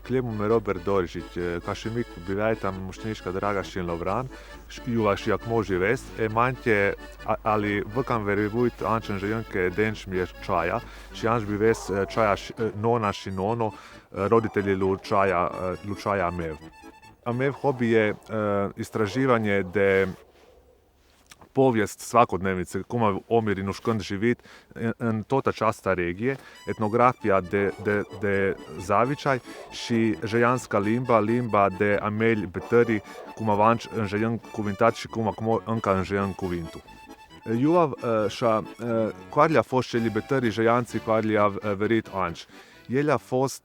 Kljemu me Robert Dorižić, ca și mic bivaitam muștenișca draga și în Lovran, juva și acum živesc, mantje, ali văcam veribuit ančen žejenke denč mi je čaja, și anč bives čaja nona și nono, roditelji Lučaja Mev. A Mev hobi je istraživanje de povijest svakodnevnice, kuma omiri nuškand živit in tota časta regije, etnografija de zavičaj, și žejanska limba de Amelj Betări, kuma vanč žejan kuvintat și kuma kmo înca žejan kuvintu. Juav ša kvarlja fost čeli Betări žejanci kvarlja verit anč. Jelja fost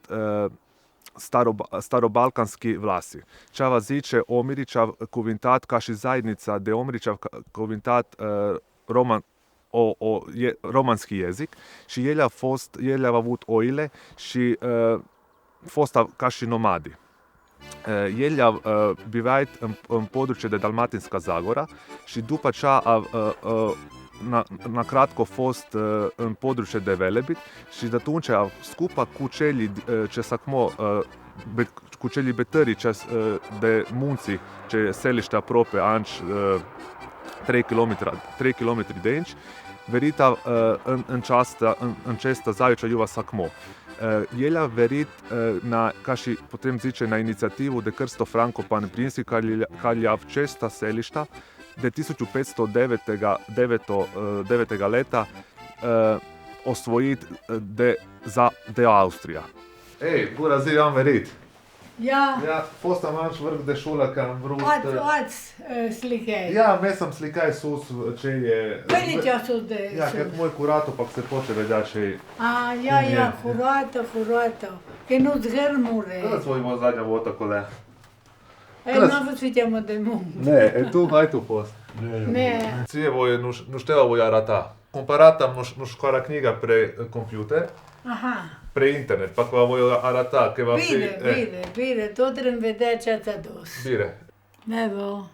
starobalkanski vlasi. Čava ziče Omiričav kuvintat, ka și zajednica de Omiričav kuvintat romanski jezik, și jelja avut oile și fosta ca și nomadi. Jelja bivait în područje de Dalmatinska Zagora și după cea na kratko fost în područje de Velebit, și de atunci skupa cu celii ce sakmo cu celii Betări de munții ce seliște aproape anci 3 km de aici, verita în cesta zaviča juva sakmo. Jelja verit ca și putem zice na inicijativu de Krsto Franko Paneprinski, kalja v česta selišta de 1509 leta osvojit de Austrija. Ej, bună zi, am venit! Ja, fost am anč vrh de šula, că am vrut... Ați slikaj. Ja, me sam slikaj sus, ce je... Vedeți eu sus de... Ja, kad moj kurato, pak se poče vedea ce je... Ja, curată. Că nu-ți gărmure. Kada svojimo zadnja vota kole? Nu vă vidimo de muncă. Ne, tu, ai tu post. Ne. Cije voje, nu števa voja arata. Komparatam nu škora knjiga pre kompjuter. Aha. Pre internet, pa kva voja arata, ke va... Bine, tot îmi vedea ce ați adus. Bire. Evo.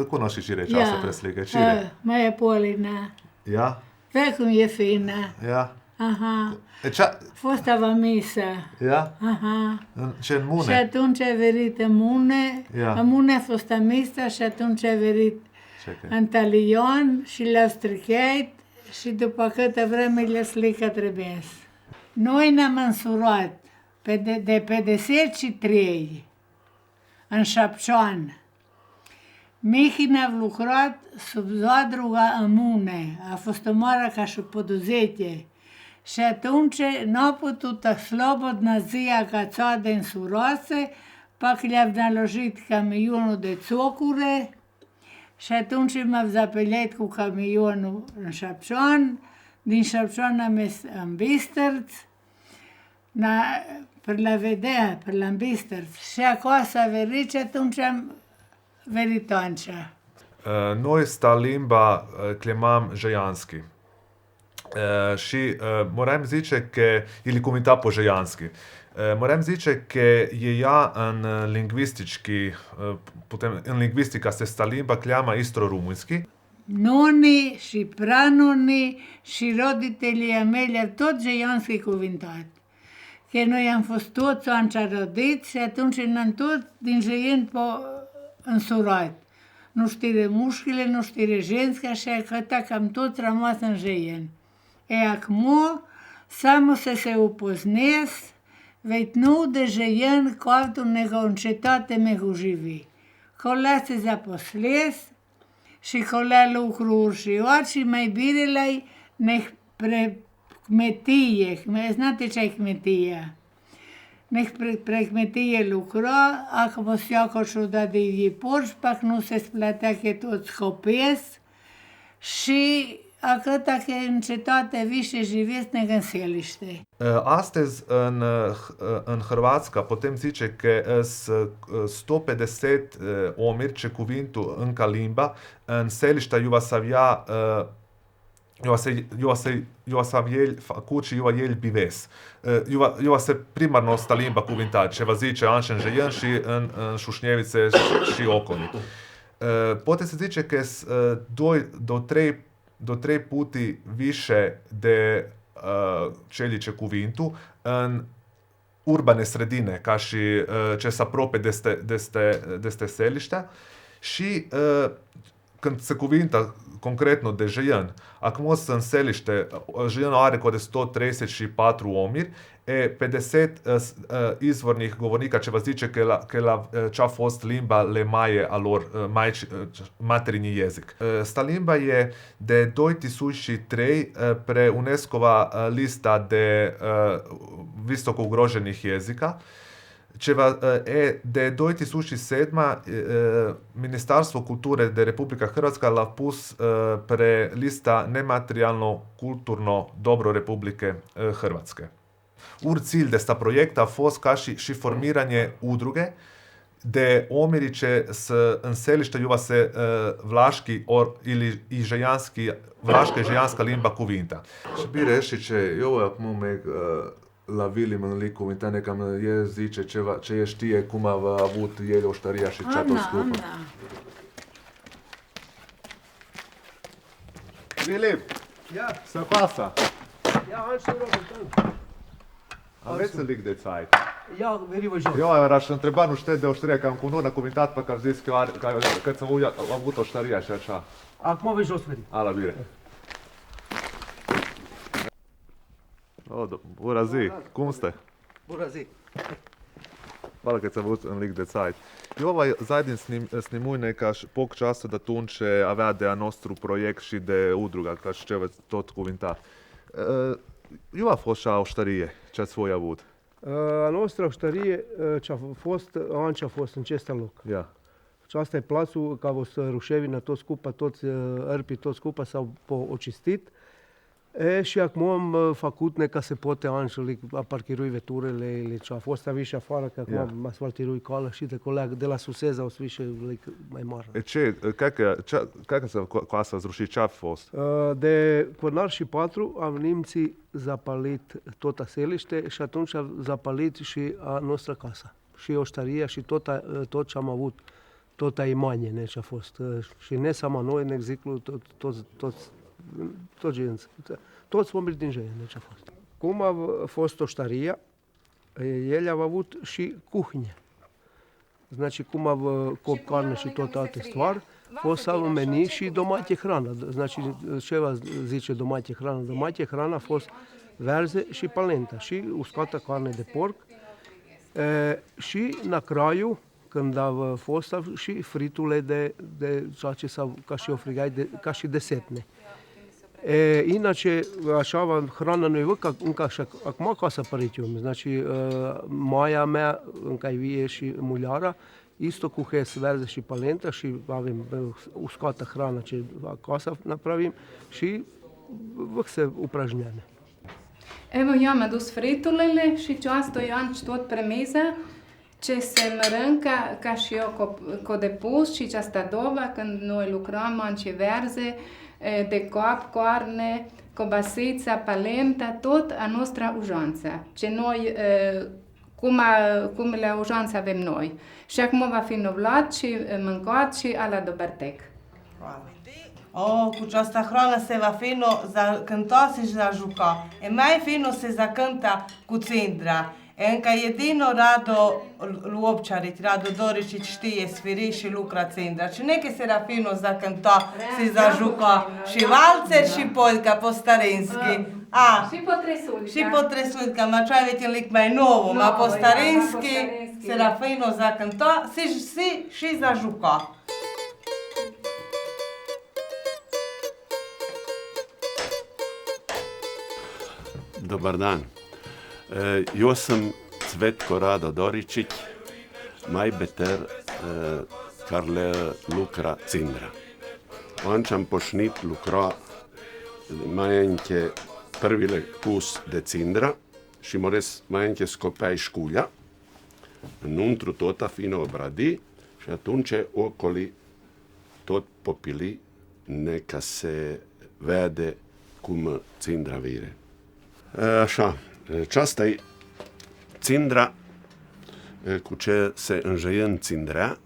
Cunoști și ceasă pre slike, cire? Mai e Polina. Ja? Vezi cum e fina. Ja? Aha. Cea... Fosta va misă. Ja? Aha. Ce în Mune? Și atunci a venit în Mune. Ja. În Mune a fost misa și atunci a venit în talion și le-au stricat și după câtă vreme le slică trebuie. Noi ne-am însurat de pe 10 în Șapșoan. Mihi ne-a lucrat sub Zadruga în Mune. A fost o mare ca și poduzete. Și atunci n-a putut slobodna zia ca cea de însuroase, pak le-a naložit camionul de țocure și atunci m-a zapelet cu camionul în Șapșoan, din Șapșoan am mers în Bistărț, per la vedea, per la Bistărț. Și acolo s-a venit și atunci am venit aici. Noi sta limba klemam žejanski. Și moram zice că ili kuminta po žejanski. Moram zice că je ja în lingvistika se sta limba kljama istro-rumunski. Noni și pranoni și roditelii Amelia, tot žejanski kuvintat. Că noi am fost toți ancearodiți și atunci ne-am tot din žejen însurat. Nu știre mușchile, nu știre ženska, așa că am toți rămas în žejen. Acum, samo se upoznes, veď nu de žejen kovtu nego în cetate mehu živi. Kola se zaposles și kola lucruri și mai birelai neh kmetije, znate če je kmetija? Nek pre kmetije lukra, ako posjakošu da divji poršpak, nu se spletek tot skopjes și atâta că în cetate više živesnega în selište. Astăzi în Hrvatska putem zice că sunt 150 omiri ce cuvântul încă limba în selišta Jugoslavia Jugoslavijel kući Jugoslavijel bives. Se primarno sta limba kuvinta, če vas ziče Anšen Žejen și în Šušnjevice și okoli. Poate se zice că do 3 puti više de čeljiće kuvintu în urbane sredine, ca și ce se apropie de ste selišta. Și când se cuvinta concretno de Žejen, acum sunt selište, Žejen are kod 134 omiri, 50 izvornih govornika će vas zice că ce a fost limba le maje a lor, materinji jezik. Sta limba je de 2003 pre UNESCO-va lista de visoko ugroženih jezika. De 2007 Ministarstvo kulture de Republika Hrvatska l-a pus pre lista nematerijalno kulturno dobro Republike Hrvatske. Cilj de sta projekta a fost ca și formiranje udruge de omiri će în selišta ljuba se vlaški ili i žejanski, vlaška i žejanska limba kuvinta. Și bine reši ce eu acum meg la vilim în liku kuvinta nekam je zice ce je știe cum a avut el oștaria și ce to skupa. Filip, să pasă. Ja, Anšel Robert. Aveți un lik de Zeit. Ja, verivo jos. Eu aș întreba nu știu de oștaria, că am cu unul comentat pe care zis că ți-am avut oștaria și așa. Acum vei jos, veri. Ala, bine. Bună zi, cum ste? Bună zi. Hvala kad sam avut un lik de Zeit. I ovaj zadnji snimujne kaž pok časa da tunče avea de a nostru projekt și de udruga, kaž ce tot cuvinta. Eu a fost și a oștărie, ce ați voi avut? A noastră oștărie, ce a fost, a fost în acest loc. Ja. Și asta e plațul, ca o să rușevina, toți skupa, toți ărpii, toți skupa s-au ocistit. Și acum am făcut ca se poate Anșel, a parchirui veturele, ce a fost a viși afară, că acum asfaltirui cală și de coleg de la Suseza o să viși mai mare. Kako se casa zruši, ce a fost? De Cornar și 4 am nimții zapalit tot seliște și atunci a zapalit și a noastră casă. Și oștaria și tot ce am avut, tot a imanie ce a fost. Și ne sama noi, în exemplu, toți oamenii din Jăien, ce a fost. Cum a fost oștaria, el a avut și cuhnie. Znači, cum a cop carne și tot alte stvari, fost să meni și domate hrană. Znači, ce va zice domate hrană? Domate hrană a fost verze și palenta și uscată carne de porc. Și na kraju, când a fost și friturile de ceea ce s-au, ca și ofrigai, ca și de setne. Inače, așa hrana nu e încă așa, acum acasă apărit eu. Znači, maia mea încă vie și muliara, isto cu hes verze și palenta și avem uscată hrana ce acasă napravim și se upražnjene. Evo imam dus fritulele și často imam tot premiza ce se mărâncă ca și eu co de pus și aceasta dova când noi lucrăm în verze de cop, carne, cobasița, palenta, tot a noastră ujanță. Ce noi, cum le ujanță avem noi. Și acum va fi noblat și mâncat și ala dobertec. Cu această hrană se va fino za cânta și za juca. E mai fino se za cânta cu cindra. Încă jedino Rado Luopčarić, Rado Doričić știe sfiri și lucra cindra. Cine che Serafino za cânta și za juca și valcer și polka po starinski. Și po tresulka, ma čo je un lik mai novo, ma po starinski Serafino za cânta și za juca. Dobar dan. Jaz sem Cvetko Rado Doričić, majbeter Karle Lukra Cindra. Ančam pošnit Lukra majenke prvile kus de Cindra, și mores majenke scopei șculea, înăuntru tota fino obradi și atunci ocoli tot popili neka se vede cum Cindra vire. Așa, aceasta e Cindra cu ce se înjeie în Cindrea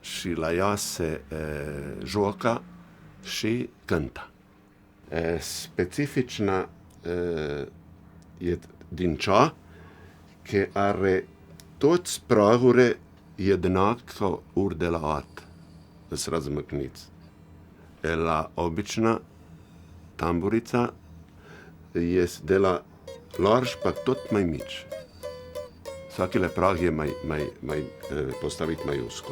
și la ea se joacă și cântă. Specificna e din cea că are toți pragure jednako ur de la at, s razmăcniți. La obična tamburica este de la largi pa tot mai mici. Svakile prag je mai postavit mai usko.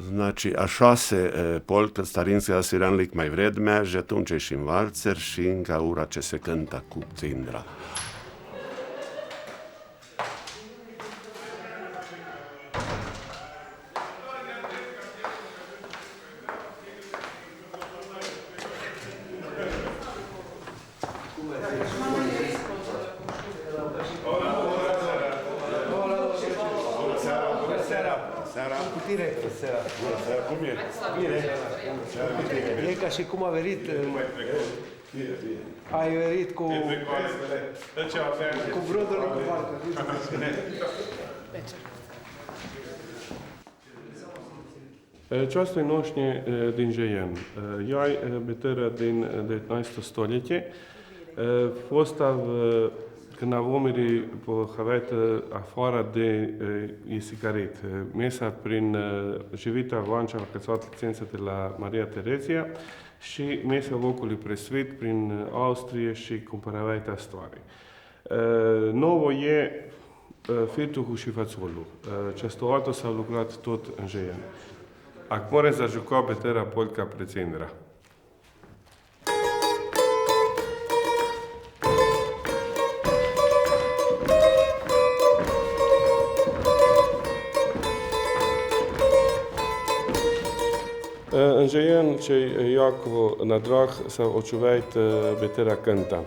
Znači, așa se polka starinska siranlik mai vredme, že atunci și în valțer și încă ura ce se cântă cu Cindra. Cum e? Bine. E ca și cum a venit. Ai venit cu brodul cu barcă. Часто й ношні динжеєн. Я бетера дин 19 століття. Постав na vomeri po havete afara de sigaret. Mesa prin živita vanča cățat licența de la Maria Terezia și mesa locului presvit prin Austria și cumpăraveta stoare. Novo e firtuhul și fațolul. Cestoată s-a lucrat tot în Jeien. Acum s-a jucat betera polca Precindra. În Jeien, ce Iacovo na drag s-a očuvajt betera cânta.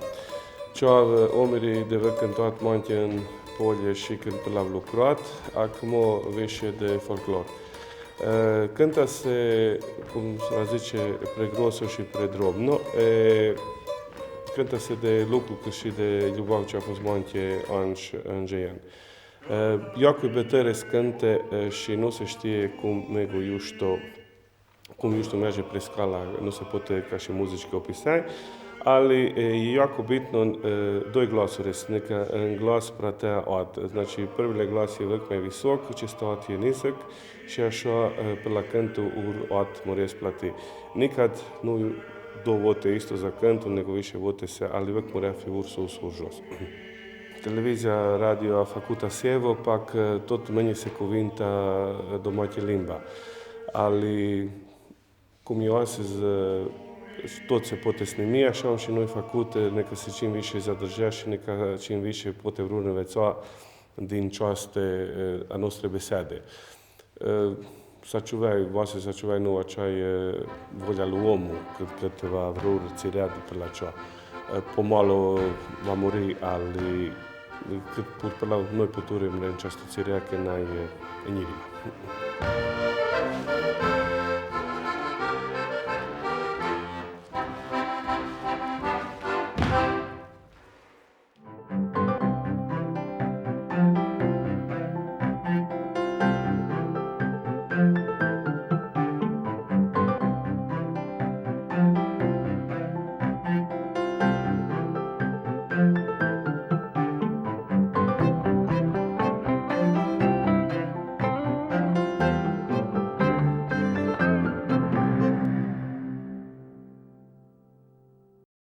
Cea omerii de vă cântat mante în polje și când l-au lucrat, acum veșe de folclor. Cânta se, cum se zice, pregroso și predrobno. Cânta se de lucru cât și de ljubav ce a fost mante anci în Jeien. Jako betere scânte și nu se știe cum nego jušto merge pre skala, nu se poate ca și muzički opisaj, ali je jako bitno doj glasores, neka glas pratea od. Znači, prvile glas je velik mai visok, često od je nizak și așa pe la cântul od mora splati. Nikad nu do vote isto za cântul, nego više vote se, ali vek mora fi sus jos. Televizija, radio a făcut asevo, pak tot meni se cuvinta domaće limba. Ali cum eu astăzi tot se poate snimi, așa am și noi făcut, neka se čim više zadržea și neka čim više poate vreo învăța din ceaste a noastre besede. Sačuvaj nu aceea volja lui omul, cât va vreo țirea de pe la cea. Pomalo va muri, ali cât pe la noi puturem în această țirea că n-ai în inima.